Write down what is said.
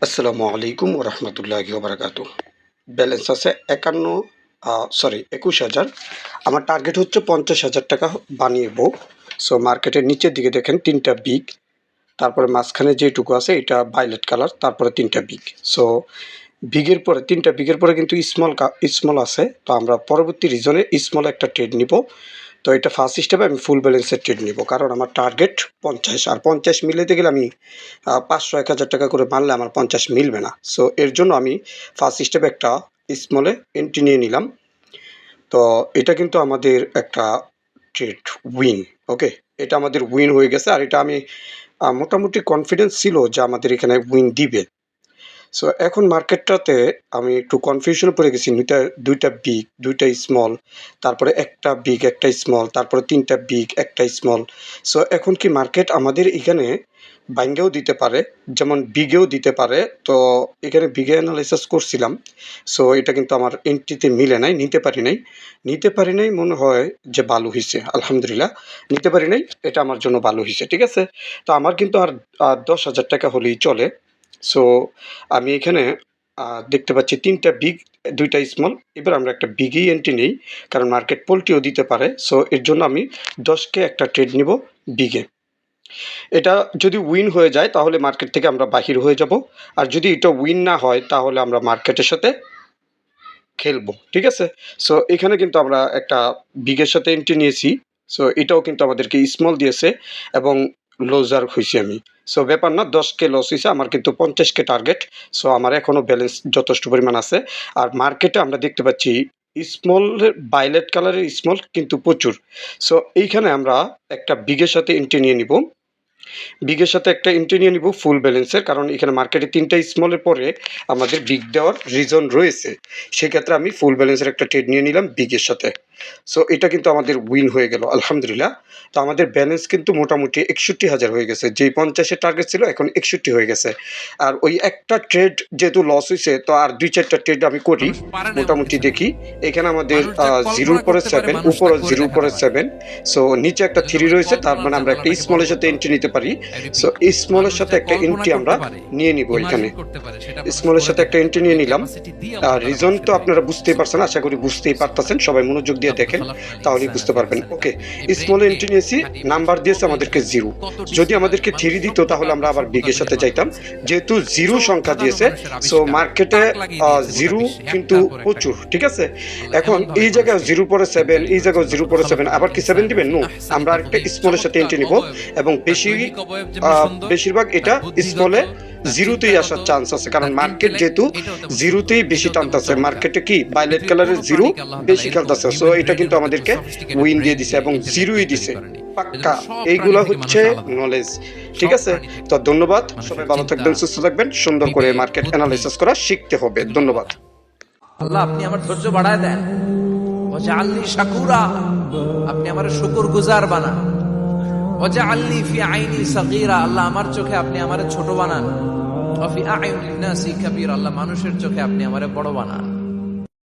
আসসালামু আলাইকুম ওরহমতুল্লাহি ওবারাকাতু। ব্যালেন্স আছে 21,000। আমার টার্গেট হচ্ছে 50,000 টাকা বানিয়েবো। সো মার্কেটের নিচের দিকে দেখেন 3টা বিগ, তারপরে মাঝখানে যেটুকু আছে এটা ভায়োলেট কালার, তারপরে 3টা বিগ। সো বিগের পরে 3টা বিগের পরে কিন্তু স্মল আছে। তো আমরা পরবর্তী রিজনে স্মল একটা ট্রেড নিব। তো এটা ফার্স্ট স্টেপে আমি ফুল ব্যালেন্সের ট্রেড নিব, কারণ আমার টার্গেট 50, আর 50 মিলাতে গেলে আমি 500-1000 টাকা করে মারলে আমার 50 মিলবে না। সো এর জন্য আমি ফার্স্ট স্টেপে একটা স্মলে এন্ট্রি নিয়ে নিলাম। তো এটা কিন্তু আমাদের একটা ট্রেড উইন। ওকে, এটা আমাদের উইন হয়ে গেছে, আর এটা আমি মোটামুটি কনফিডেন্স ছিল যে আমাদের এখানে উইন দিবে। সো এখন মার্কেটটাতে আমি একটু কনফিউশনে পড়ে গেছি। দুইটা বিগ, দুইটা স্মল, তারপরে একটা বিগ, একটা স্মল, তারপরে 3টা বিগ, একটা স্মল। সো এখন কি মার্কেট আমাদের এখানে ভাঙ্গেও দিতে পারে, যেমন বিগেও দিতে পারে। তো এখানে বিগে অ্যানালাইসিস করছিলাম। সো এটা কিন্তু আমার এন্ট্রিতে মিলে নাই, নিতে পারি নাই মনে হয় যে ভালো হয়েছে। আলহামদুলিল্লাহ, নিতে পারি নাই, এটা আমার জন্য ভালো হয়েছে। ঠিক আছে, তো আমার কিন্তু আর 10,000 টাকা হলেই চলে। সো আমি এখানে দেখতে পাচ্ছি 3টা বিগ, 2টা স্মল। এবার আমরা একটা বিগই এন্ট্রি নেই, কারণ মার্কেট পোল্টিও দিতে পারে। সো এর জন্য আমি 10কে একটা ট্রেড নিব বিগে। এটা যদি উইন হয়ে যায় তাহলে মার্কেট থেকে আমরা বাহির হয়ে যাব, আর যদি এটা উইন না হয় তাহলে আমরা মার্কেটের সাথে খেলবো। ঠিক আছে, সো এখানে কিন্তু আমরা একটা বিগের সাথে এন্ট্রি নিয়েছি। সো এটাও কিন্তু আমাদেরকে স্মল দিয়েছে এবং লুজার হয়েছি আমি। সো ব্যাপার না, 10কে লস হয়েছে, আমার কিন্তু 50কে টার্গেট। সো আমার এখনও ব্যালেন্স যথেষ্ট পরিমাণ আছে। আর মার্কেটে আমরা দেখতে পাচ্ছি স্মলের ভায়োলেট কালারের স্মল কিন্তু প্রচুর। সো এইখানে আমরা একটা বিগের সাথে এন্ট্রি নিয়ে নিব। বিগের সাথে একটা এন্ট্রি নিয়ে নিব ফুল ব্যালেন্সের, কারণ এখানে মার্কেটে 3টা স্মলের পরে আমাদের বিগ দেওয়ার রিজন রয়েছে। সেক্ষেত্রে আমি ফুল ব্যালেন্সের একটা ট্রেড নিয়ে নিলাম বিগের সাথে। সো এটা কিন্তু আমাদের উইন হয়ে গেল আলহামদুলিল্লাহ। তো আমাদের ব্যালেন্স কিন্তু মোটামুটি 61,000 হয়ে গেছে। যেই 50-এর টার্গেট ছিল এখন 61 হয়ে গেছে। আর ওই একটা ট্রেড যেহেতু লস হয়েছে, তো আর 2-4টা ট্রেড আমি করি মোটামুটি দেখি। এখানে আমাদের 0-র পরে 7, উপরে 0-র পরে 7। সো নিচে একটা 3 রয়েছে, তার মানে আমরা একটা স্মলের সাথে এন্ট্রি নিতে পারি। সো স্মলের সাথে একটা এন্ট্রি আমরা নিয়ে নিব। এখানে স্মলের সাথে একটা এন্ট্রি নিয়ে নিলাম। রিজন তো আপনারা বুঝতেই পারছেন, আশা করি বুঝতেই পারতেছেন। সবাই মনোযোগ দিয়ে দেখেন, তাহলেই বুঝতে পারবেন। ওকে, স্মলে এন্ট্রি নিয়েছি, নাম্বার দিয়েছে আমাদেরকে 0। যদি আমাদেরকে 3 দিত তাহলে আমরা আবার বিগের সাথে যাইতাম। যেহেতু 0 সংখ্যা দিয়েছে, সো মার্কেটে 0 কিন্তু প্রচুর। ঠিক আছে, এখন এই জায়গায় 0 পরে 7, এই জায়গায় 0 পরে 7, আবার কি 7 দিবেন? নো, আমরা আরেকটা স্মলের সাথে এন্ট্রি নিব, এবং বেশিরভাগ এটা স্মলে 0তেই আসার চান্স আছে, কারণ মার্কেট যেহেতু 0তেই বেশি টানতেছে। মার্কেটে কি ভায়োলেট কালারের 0 বেশি খেলতেছে। সো এটা কিন্তু আমাদেরকে উইন দিয়ে দিছে এবং 0ই দিছে পাক্কা। এইগুলা হচ্ছে নলেজ। ঠিক আছে, তো ধন্যবাদ। সবাই ভালো থাকবেন, সুস্থ থাকবেন। সুন্দর করে মার্কেট অ্যানালাইসিস করা শিখতে হবে। ধন্যবাদ। আল্লাহ, আপনি আমার ধৈর্য বাড়ায় দেন। ওয়াজআলনি শাকুরা, আপনি আমার শুকরগুজার বানান। ওয়াজআলনি ফি আইনি সাগীরা, আল্লাহ আমার চোখে আপনি আমারে ছোট বানান। ওয়া ফি আ'ইউনিন নাসি কাবীরা, আল্লাহ মানুষের চোখে আপনি আমারে বড় বানান।